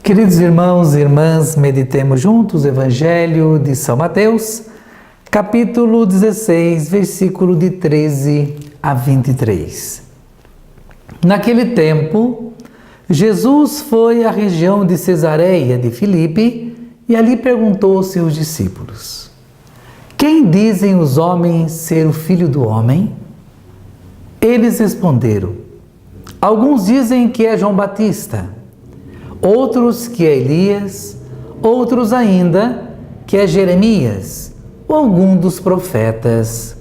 Queridos irmãos e irmãs, meditemos juntos o Evangelho de São Mateus, capítulo 16, versículo de 13 a 23. Naquele tempo, Jesus foi à região de Cesareia de Filipe e ali perguntou aos seus discípulos: Quem dizem os homens ser o Filho do Homem? Eles responderam: Alguns dizem que é João Batista, outros que é Elias, outros ainda que é Jeremias ou algum dos profetas.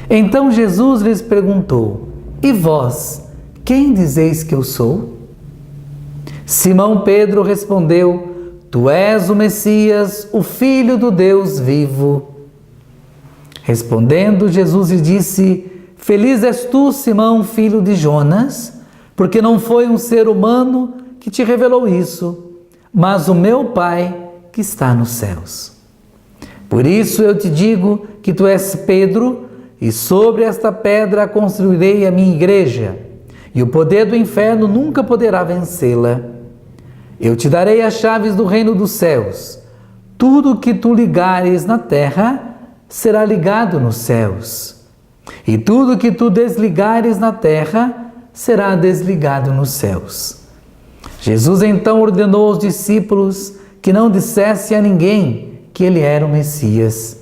Então Jesus lhes perguntou: E vós, quem dizeis que eu sou? Simão Pedro respondeu: Tu és o Messias, o Filho do Deus vivo. Respondendo, Jesus lhe disse: Feliz és tu, Simão, filho de Jonas, porque não foi um ser humano que te revelou isso, mas o meu Pai que está nos céus. Por isso eu te digo que tu és Pedro, e sobre esta pedra construirei a minha igreja, e o poder do inferno nunca poderá vencê-la. Eu te darei as chaves do reino dos céus. Tudo que tu ligares na terra será ligado nos céus, e tudo que tu desligares na terra será desligado nos céus. Jesus então ordenou aos discípulos que não dissesse a ninguém que ele era o Messias.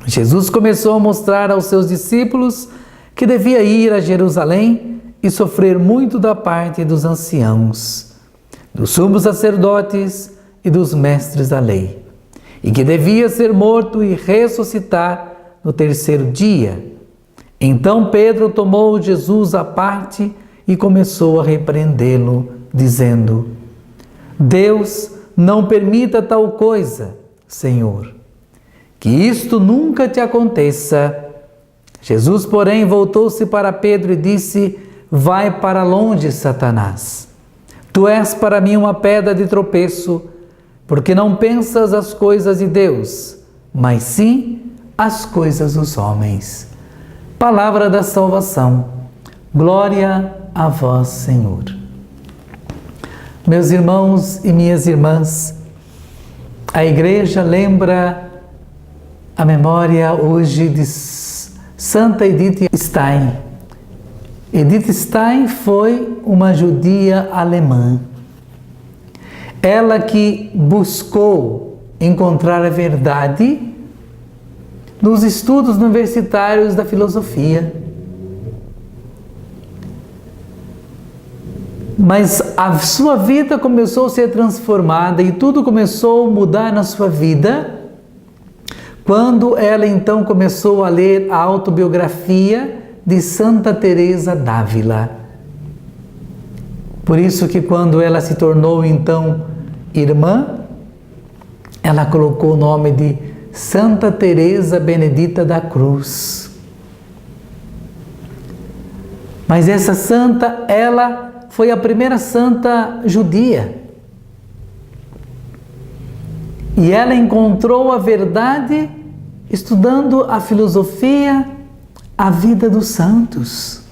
Jesus começou a mostrar aos seus discípulos que devia ir a Jerusalém e sofrer muito da parte dos anciãos, dos sumos sacerdotes e dos mestres da lei, e que devia ser morto e ressuscitar no terceiro dia. Então Pedro tomou Jesus à parte e começou a repreendê-lo, dizendo: Deus não permita tal coisa, Senhor, que isto nunca te aconteça. Jesus, porém, voltou-se para Pedro e disse: Vai para longe, Satanás. Tu és para mim uma pedra de tropeço, porque não pensas as coisas de Deus, mas sim as coisas dos homens. Palavra da salvação. Glória a vós, Senhor. Meus irmãos e minhas irmãs, a Igreja lembra a memória hoje de Santa Edith Stein. Edith Stein foi uma judia alemã. Ela que buscou encontrar a verdade nos estudos universitários da filosofia. Mas a sua vida começou a ser transformada e tudo começou a mudar na sua vida quando ela então começou a ler a autobiografia de Santa Teresa d'Ávila. Por isso que quando ela se tornou então irmã, ela colocou o nome de Santa Teresa Benedita da Cruz. Mas essa santa, ela foi a primeira santa judia. E ela encontrou a verdade estudando a filosofia, a vida dos santos.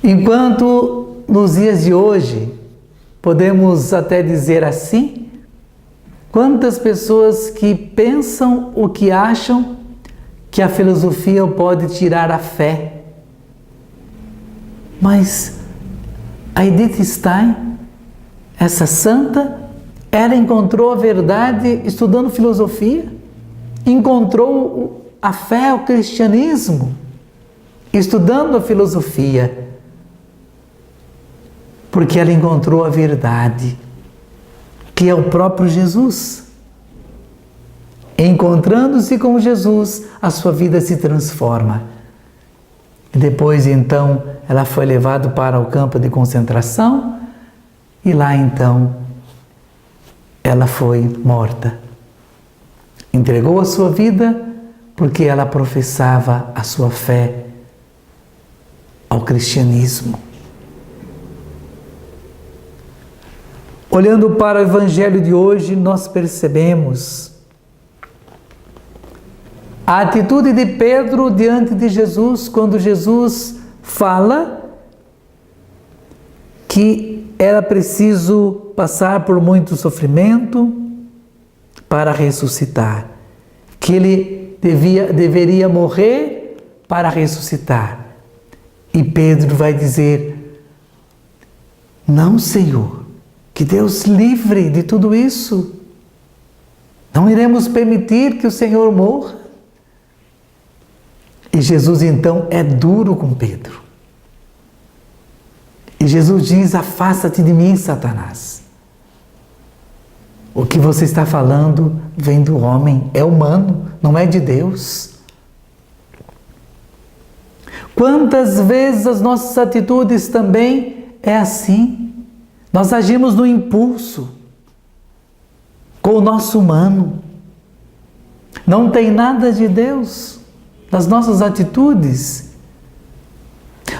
Enquanto nos dias de hoje, podemos até dizer assim, quantas pessoas que pensam o que acham que a filosofia pode tirar a fé. Mas a Edith Stein, essa santa, ela encontrou a verdade estudando filosofia, encontrou a fé, o cristianismo, estudando a filosofia, porque ela encontrou a verdade, que é o próprio Jesus. Encontrando-se com Jesus, a sua vida se transforma. E depois, então, ela foi levada para o campo de concentração e lá, então, ela foi morta. Entregou a sua vida porque ela professava a sua fé ao cristianismo. Olhando para o Evangelho de hoje, nós percebemos a atitude de Pedro diante de Jesus, quando Jesus fala que era preciso passar por muito sofrimento para ressuscitar, que ele deveria morrer para ressuscitar. E Pedro vai dizer: não, Senhor, que Deus livre de tudo isso. Não iremos permitir que o Senhor morra. E Jesus então é duro com Pedro. E Jesus diz: afasta-te de mim, Satanás. O que você está falando vem do homem, é humano, não é de Deus. Quantas vezes as nossas atitudes também é assim? Nós agimos no impulso, com o nosso humano. Não tem nada de Deus nas nossas atitudes.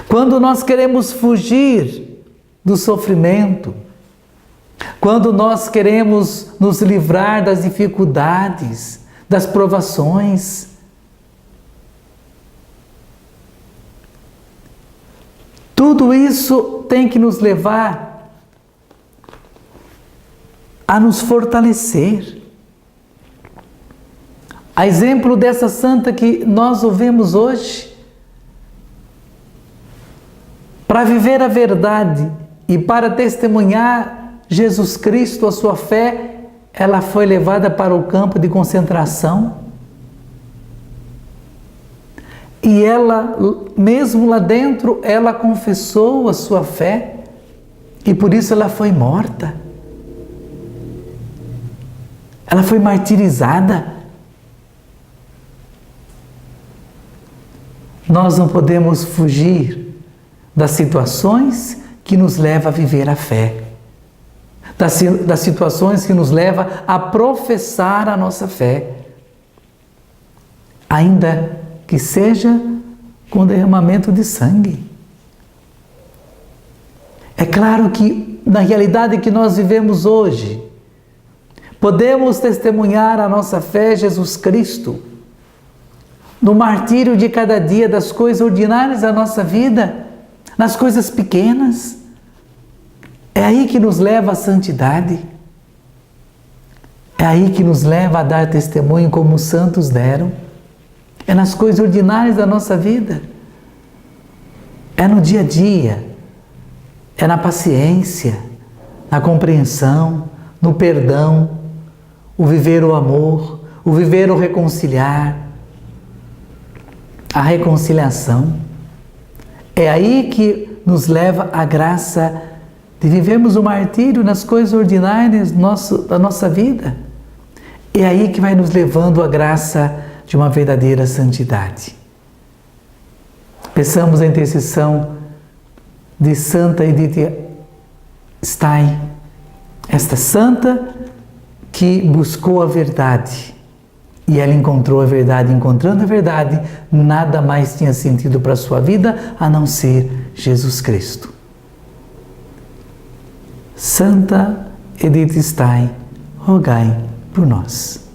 Quando nós queremos fugir do sofrimento, quando nós queremos nos livrar das dificuldades, das provações, tudo isso tem que nos levar a nos fortalecer. A exemplo dessa santa que nós ouvimos hoje, para viver a verdade e para testemunhar Jesus Cristo, a sua fé, ela foi levada para o campo de concentração. E ela, mesmo lá dentro, ela confessou a sua fé e por isso ela foi morta. Ela foi martirizada. Nós não podemos fugir das situações que nos levam a viver a fé, das situações que nos levam a professar a nossa fé, ainda que seja com derramamento de sangue. É claro que na realidade que nós vivemos hoje, podemos testemunhar a nossa fé em Jesus Cristo, no martírio de cada dia das coisas ordinárias da nossa vida, nas coisas pequenas. É aí que nos leva a santidade. É aí que nos leva a dar testemunho como os santos deram. É nas coisas ordinárias da nossa vida. É no dia a dia. É na paciência, na compreensão, no perdão, o viver o amor, o viver o reconciliar, a reconciliação. É aí que nos leva a graça de vivermos o martírio nas coisas ordinárias da nossa vida. É aí que vai nos levando a graça de uma verdadeira santidade. Peçamos a intercessão de Santa Edith Stein, esta santa que buscou a verdade e ela encontrou a verdade. Encontrando a verdade, nada mais tinha sentido para a sua vida a não ser Jesus Cristo. Santa Edith Stein, rogai por nós.